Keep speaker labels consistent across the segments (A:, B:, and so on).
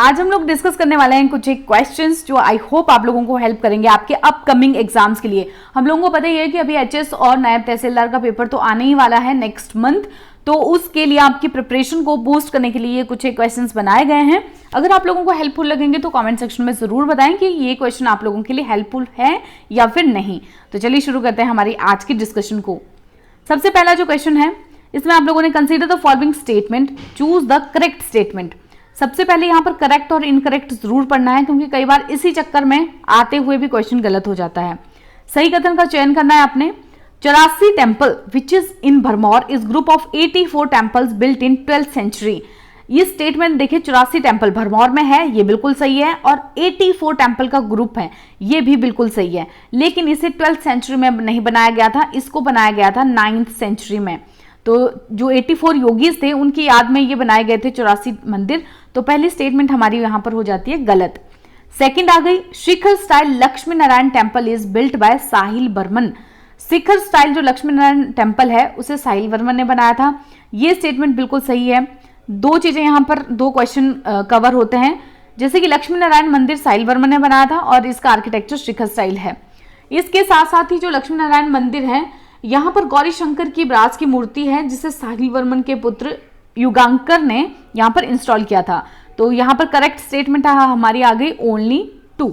A: आज हम लोग डिस्कस करने वाले हैं कुछ एक क्वेश्चंस जो आई होप आप लोगों को हेल्प करेंगे आपके अपकमिंग एग्जाम्स के लिए। हम लोगों को पता ही है कि अभी एचएस और नायब तहसीलदार का पेपर तो आने ही वाला है नेक्स्ट मंथ, तो उसके लिए आपकी प्रिपरेशन को बूस्ट करने के लिए कुछ एक क्वेश्चंस बनाए गए हैं। अगर आप लोगों को हेल्पफुल लगेंगे तो कमेंट सेक्शन में जरूर बताएं कि ये क्वेश्चन आप लोगों के लिए हेल्पफुल है या फिर नहीं। तो चलिए शुरू करते हैं हमारी आज की डिस्कशन को। सबसे पहला जो क्वेश्चन है इसमें आप लोगों ने consider the following statement, choose the correct statement. सबसे पहले यहाँ पर करेक्ट और इनकरेक्ट जरूर पढ़ना है क्योंकि कई बार इसी चक्कर में आते हुए भी क्वेश्चन गलत हो जाता है। सही कथन का चयन करना है आपने। 84 temple which is in Bharmour is group of 84 temples built in 12th century. ये स्टेटमेंट देखिए 84 टेम्पल भरमौर में है, ये बिल्कुल सही है, और 84 टेम्पल का ग्रुप है, ये भी बिल्कुल सही है। लेकिन इसे 12th सेंचुरी में नहीं बनाया गया था, इसको बनाया गया था 9th सेंचुरी में। तो जो 84 योगीज थे उनकी याद में ये बनाए गए थे 84 मंदिर। तो पहली स्टेटमेंट हमारी यहां पर हो जाती है गलत। सेकंड आ गई, Shikhar style Lakshmi Narayan temple is built by Sahil Barman. Shikhar style जो लक्ष्मी नारायण टेम्पल है उसे साहिल बर्मन ने बनाया था, ये स्टेटमेंट बिल्कुल सही है। दो चीजें यहां पर, दो क्वेश्चन कवर होते हैं, जैसे कि लक्ष्मी नारायण मंदिर साहिल बर्मन ने बनाया था और इसका आर्किटेक्चर शिखर स्टाइल है। इसके साथ साथ ही जो लक्ष्मी नारायण मंदिर है यहाँ पर गौरी शंकर की ब्रास की मूर्ति है जिसे साहिल वर्मन के पुत्र युगांकर ने यहाँ पर इंस्टॉल किया था। तो यहाँ पर करेक्ट स्टेटमेंट हमारी आ गई ओनली 2।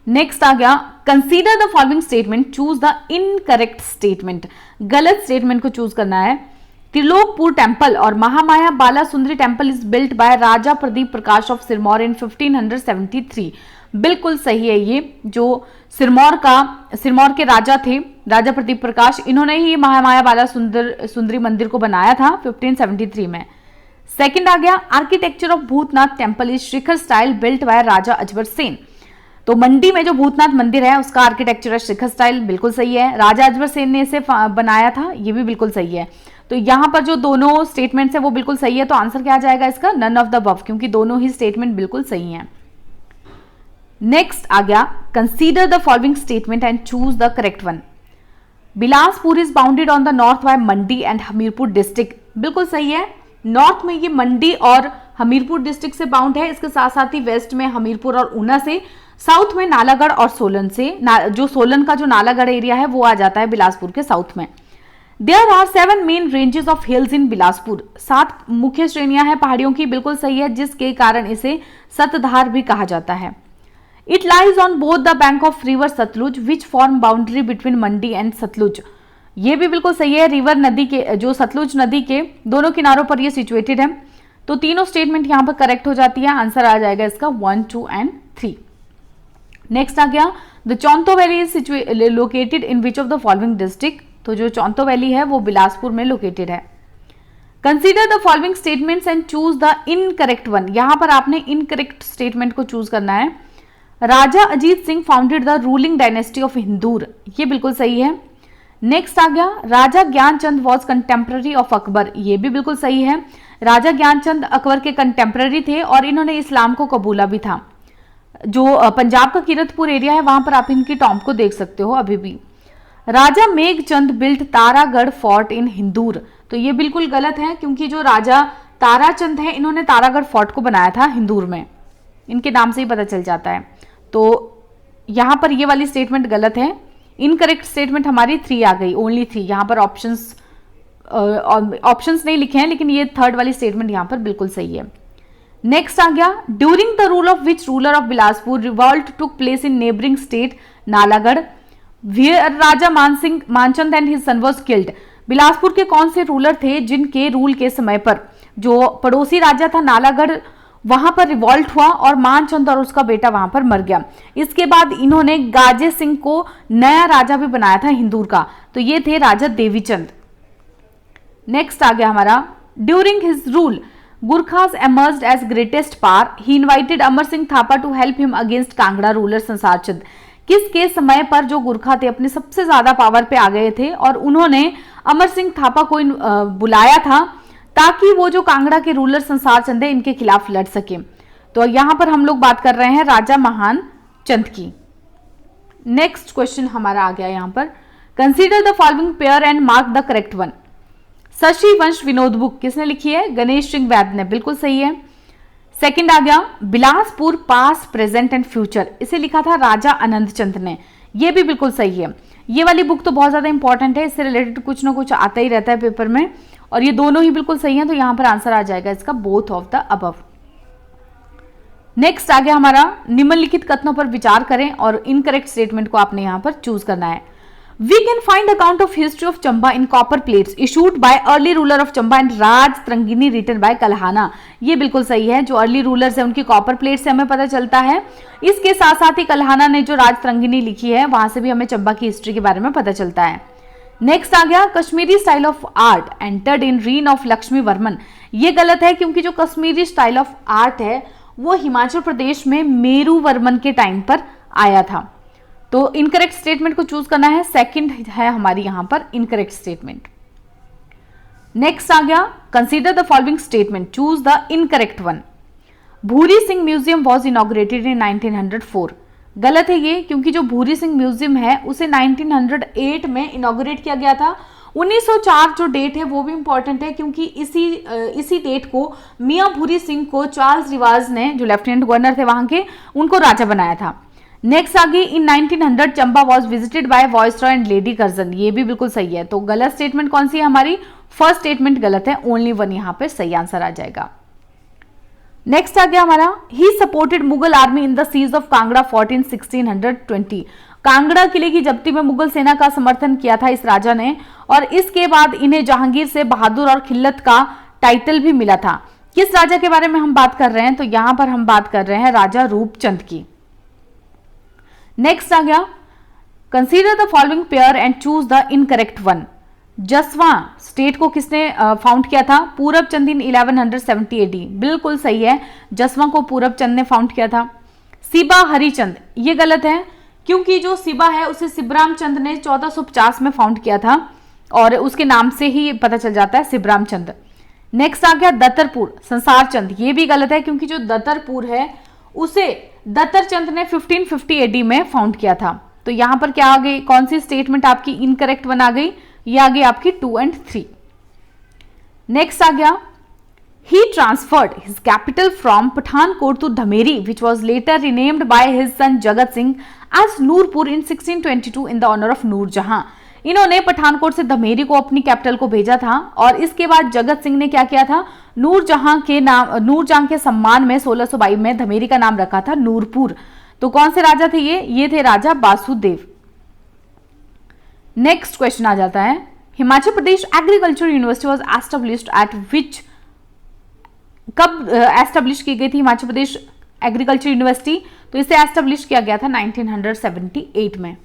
A: नेक्स्ट आ गया, consider the following statement, choose the incorrect statement. गलत स्टेटमेंट को चूज करना है। त्रिलोकपुर टेम्पल और Mahamaya Bala Sundari temple is built by Raja Pradeep Prakash of Sirmaur in 1573। बिल्कुल सही है। ये जो सिरमौर के राजा थे, राजा प्रदीप प्रकाश, इन्होंने ही महामाया बाला सुंदरी मंदिर को बनाया था 1573 में। सेकंड आ गया, architecture of Bhutnath temple is Shikhar style built by Raja Ajbar Sen. तो मंडी में जो भूतनाथ मंदिर है उसका आर्किटेक्चर है शिखर स्टाइल, बिल्कुल सही है। राजा अजबर सेन ने इसे बनाया था, ये भी बिल्कुल सही है। तो यहां पर जो दोनों स्टेटमेंट्स है वो बिल्कुल सही है। तो आंसर क्या आ जाएगा इसका, नन ऑफ द अबव, क्योंकि दोनों ही स्टेटमेंट बिल्कुल सही हैं। नेक्स्ट आ गया, consider the following statement and choose the correct one. Bilaspur is bounded on the north bye Mandi and Hamirpur district. बिल्कुल सही है। नॉर्थ में ये मंडी और हमीरपुर डिस्ट्रिक्ट से बाउंड है, इसके साथ साथ ही वेस्ट में हमीरपुर और ऊना से, साउथ में नालागढ़ और सोलन से। जो सोलन का जो नालागढ़ एरिया है वो आ जाता है बिलासपुर के साउथ में। There are 7 main ranges of hills in Bilaspur. 7 मुख्य श्रेणियां हैं पहाड़ियों की, बिल्कुल सही है, जिसके कारण इसे सतधार भी कहा जाता है। It lies on both the bank of river Sutlej which form boundary between Mandi and Sutlej. ये भी बिल्कुल सही है। रिवर नदी के, जो सतलुज नदी के दोनों किनारों पर ये सिचुएटेड है। तो तीनों स्टेटमेंट यहाँ पर करेक्ट हो जाती है। आंसर आ जाएगा इसका 1, 2 एंड 3। नेक्स्ट आ गया, the Chaunto valley is located in which of the following district. तो जो चौंतो वैली है वो बिलासपुर में लोकेटेड है। Consider the following statements and choose the incorrect one. यहां पर आपने इनकरेक्ट स्टेटमेंट को चूज करना है। Raja Ajit Singh founded the ruling dynasty of Hindur, ये बिल्कुल सही है। नेक्स्ट आ गया, Raja Gyanchand was contemporary of Akbar, ये भी बिल्कुल सही है। राजा ज्ञानचंद अकबर के कंटेम्पररी थे और इन्होंने इस्लाम को कबूला भी था। जो पंजाब का कीरतपुर एरिया है वहां पर आप इनकी टॉम्ब को देख सकते हो अभी भी। राजा मेघचंद बिल्ट तारागढ़ फोर्ट इन हिंदूर, तो ये बिल्कुल गलत है क्योंकि जो राजा ताराचंद है इन्होंने तारागढ़ फोर्ट को बनाया था हिंदूर में, इनके नाम से ही पता चल जाता है। तो यहां पर ये वाली स्टेटमेंट गलत है। इनकरेक्ट स्टेटमेंट हमारी 3 आ गई, ओनली 3। यहां पर ऑप्शंस नहीं लिखे हैं, लेकिन ये थर्ड वाली स्टेटमेंट यहां पर बिल्कुल सही है। नेक्स्ट आ गया, during the rule of which ruler of Bilaspur revolt took place in neighbouring state Nalagarh where Raja Manchand and his son was killed. Bilaspur के कौन से रूलर थे जिनके रूल के समय पर जो पड़ोसी राजा था नालागढ़, वहां पर रिवॉल्ट हुआ और मानचंद और उसका बेटा वहां पर मर गया। इसके बाद इन्होंने गाजे सिंह को नया राजा भी बनाया था हिंदूर का, तो ये थे राजा देवीचंद। नेक्स्ट आ गया हमारा, during his rule Gurkhas emerged as greatest power, he invited Amar Singh Thapa to help him against Kangra ruler Sansar Chand. किसके समय पर जो गुरखा थे अपने सबसे ज्यादा पावर पे आ गए थे और उन्होंने अमर सिंह थापा को बुलाया था ताकि वो जो कांगड़ा के रूलर संसार चंद है इनके खिलाफ लड़ सके। तो यहां पर हम लोग बात कर रहे हैं राजा महान चंद की। नेक्स्ट क्वेश्चन हमारा आ गया यहां पर, consider the following pair and mark the correct one. Shashi वंश विनोद बुक किसने लिखी है, गणेश सिंह वैद ने, बिल्कुल सही है। सेकंड आ गया Bilaspur past present and future, इसे लिखा था राजा आनंद चंद ने, ये भी बिल्कुल सही है। ये वाली बुक तो बहुत ज्यादा इंपॉर्टेंट है, इससे रिलेटेड कुछ ना कुछ आता ही रहता है पेपर में, और ये दोनों ही बिल्कुल सही है, तो यहां पर आंसर आ जाएगा इसका both of the above. Next आ गया हमारा निम्नलिखित कथनों पर विचार करें और इनकरेक्ट स्टेटमेंट को आपने यहां पर चूज करना है। We can find account of history of Chamba in copper plates issued by early ruler of Chamba and Raj Tarangini written by Kalhana, ये बिल्कुल सही है। जो अर्ली रूलर्स है उनकी कॉपर प्लेट से हमें पता चलता है, इसके साथ साथ ही कल्हाना ने जो राज तरंगिनी लिखी है वहां से भी हमें चंबा की हिस्ट्री के बारे में पता चलता है। नेक्स्ट आ गया Kashmiri style of art entered in reign of Lakshmi Varman, ये गलत है क्योंकि जो कश्मीरी स्टाइल ऑफ आर्ट है वो हिमाचल प्रदेश में मेरू वर्मन के टाइम पर आया था। तो इनकरेक्ट स्टेटमेंट को चूज करना है, सेकंड है हमारी यहां पर इनकरेक्ट स्टेटमेंट। नेक्स्ट आ गया consider the following statement, choose the incorrect one. Bhuri Singh museum was inaugurated in 1904, गलत है ये क्योंकि जो भूरी सिंह म्यूजियम है उसे 1908 में इनॉग्रेट किया गया था। 1904 जो डेट है वो भी इंपॉर्टेंट है क्योंकि इसी डेट को मियां भूरी सिंह को चार्ल्स रिवाज ने, जो लेफ्टिनेंट गवर्नर थे वहां के, उनको राजा बनाया था। नेक्स्ट आगे इन 1900 Chamba was visited by viceroy and lady Curzon, ये भी बिल्कुल सही है। तो गलत स्टेटमेंट कौन सी है हमारी, फर्स्ट स्टेटमेंट गलत है, ओनली वन यहां पे सही आंसर आ जाएगा। नेक्स्ट आ गया हमारा he supported Mughal army in the siege of Kangra fort in 1620, Kangra किले की जब्ती में मुगल सेना का समर्थन किया था इस राजा ने, और इसके बाद इन्हें जहांगीर से बहादुर और खिल्लत का टाइटल भी मिला था। किस राजा के बारे में हम बात कर रहे हैं, तो यहां पर हम बात कर रहे हैं राजा रूपचंद की। नेक्स्ट आ गया consider the following pair and choose the incorrect one. Jaswan state को किसने फाउंड किया था, पूरब चंद इन 1170 AD, बिल्कुल सही है, जसवां को पूरब चंद ने फाउंड किया था। सिबा हरिचंद, ये गलत है क्योंकि जो सिबा है उसे सिबराम चंद ने 1450 में फाउंड किया था और उसके नाम से ही पता चल जाता है सिबराम चंद। नेक्स्ट आ गया दत्तरपुर संसार चंद, ये भी गलत है क्योंकि जो दत्तरपुर है उसे दत्तर चंद ने 1550 AD में फाउंड किया था। तो यहां पर क्या आ गई, कौन सी स्टेटमेंट आपकी इनकरेक्ट बना गई, ये आ गई आपकी 2 और 3। नेक्स्ट आ गया he transferred his capital from Pathankot to Dhameri, which was later renamed by his son Jagat Singh as Noorpur in 1622 in the honor of Noor Jahan। इन्होंने पठानकोट से धमेरी को अपनी कैपिटल को भेजा था और इसके बाद जगत सिंह ने क्या किया था, नूरजहां के सम्मान में 1622 में धमेरी का नाम रखा था नूरपुर। तो कौन से राजा थे ये थे राजा बासुदेव। नेक्स्ट क्वेश्चन आ जाता है Himachal Pradesh agriculture university was established at which, कब एस्टेब्लिश की गई थी हिमाचल प्रदेश एग्रीकल्चर यूनिवर्सिटी, तो इसे एस्टेब्लिश किया गया था 1978 में।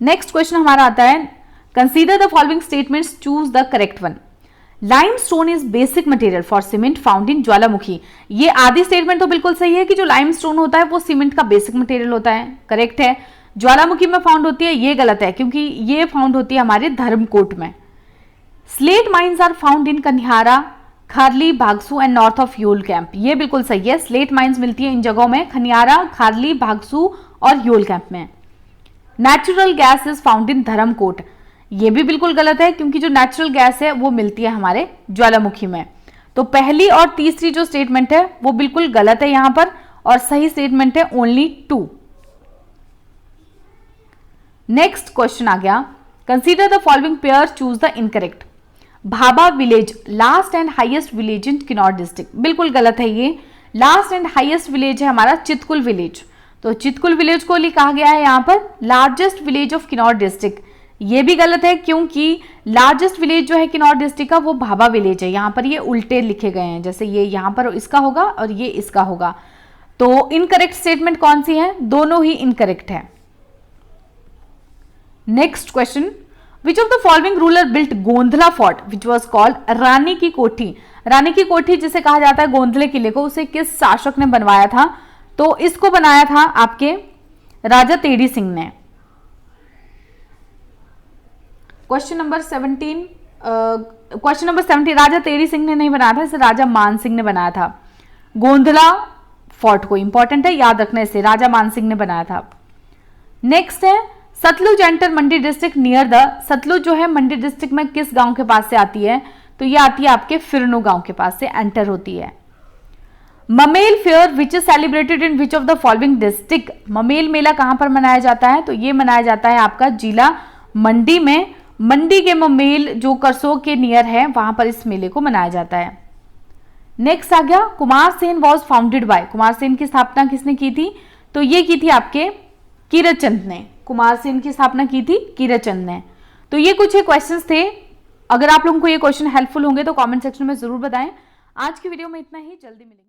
A: नेक्स्ट क्वेश्चन हमारा आता है consider the following statements, choose the correct one. Limestone is basic material for cement found in ज्वालामुखी, ये आधी स्टेटमेंट तो बिल्कुल सही है कि जो लाइमस्टोन होता है वो सीमेंट का बेसिक मटेरियल होता है, करेक्ट है। ज्वालामुखी में फाउंड होती है, ये गलत है क्योंकि ये फाउंड होती है हमारे धर्मकोट में। Slate mines are found in Kanhara, Kharli, Bhagsu and north of Yol camp, ये बिल्कुल सही है। स्लेट माइंस मिलती है इन जगहों में, खनियारा, खारली, भागसू और योल कैंप में। Natural gas is found in Dharamkot, ये भी बिल्कुल गलत है क्योंकि जो नेचुरल गैस है वो मिलती है हमारे ज्वालामुखी में। तो पहली और तीसरी जो स्टेटमेंट है वो बिल्कुल गलत है यहां पर, और सही स्टेटमेंट है ओनली 2। नेक्स्ट क्वेश्चन आ गया consider the following pair, choose the incorrect. Bhabha village last and highest village in Kinnaur district, बिल्कुल गलत है ये। लास्ट एंड हाईएस्ट विलेज है हमारा चितकुल विलेज, तो चितकुल विलेज को कहा गया है यहाँ पर largest village of Kinnaur district, ये भी गलत है क्योंकि लार्जेस्ट विलेज जो है किन्नौर डिस्ट्रिक्ट का वो भाबा विलेज है। यहाँ पर ये उल्टे लिखे गए हैं, जैसे ये यहाँ पर इसका होगा और ये इसका होगा। तो इनकरेक्ट स्टेटमेंट कौन सी है, दोनों ही इनकरेक्ट है। Next question, which of the following ruler built Gondhla fort which was called Rani की कोठी। रानी की कोठी जिसे कहा जाता है गोंधले किले को, उसे किस शासक ने बनवाया था, तो इसको बनाया था आपके राजा तेड़ी सिंह ने। क्वेश्चन नंबर 17 राजा तेड़ी सिंह ने नहीं बनाया था, इसे राजा मान सिंह ने बनाया था। गोंधला फोर्ट को इंपॉर्टेंट है याद रखने से, राजा मान सिंह ने बनाया था। नेक्स्ट है Sutlej enter Mandi district near the, Sutlej जो है मंडी डिस्ट्रिक्ट में किस गांव के पास से आती है, तो ये आती है आपके फिरनो गांव के पास से एंटर होती है। Mamel fair which is celebrated in which of the following district. Mamel मेला कहां पर मनाया जाता है, तो ये मनाया जाता है आपका जिला मंडी में। मंडी के ममेल जो करसोग के नियर है वहां पर इस मेले को मनाया जाता है। नेक्स्ट आ गया Kumar Sen was founded by. Kumar Sen की स्थापना किसने की थी, तो ये की थी आपके कीरतचंद ने। कुमार सेन की स्थापना की थी कीरतचंद ने। तो ये कुछ क्वेश्चंस थे। अगर आप लोगों को ये क्वेश्चन हेल्पफुल होंगे तो कमेंट सेक्शन में जरूर बताएं। आज की वीडियो में इतना ही, जल्दी मिलेंगे।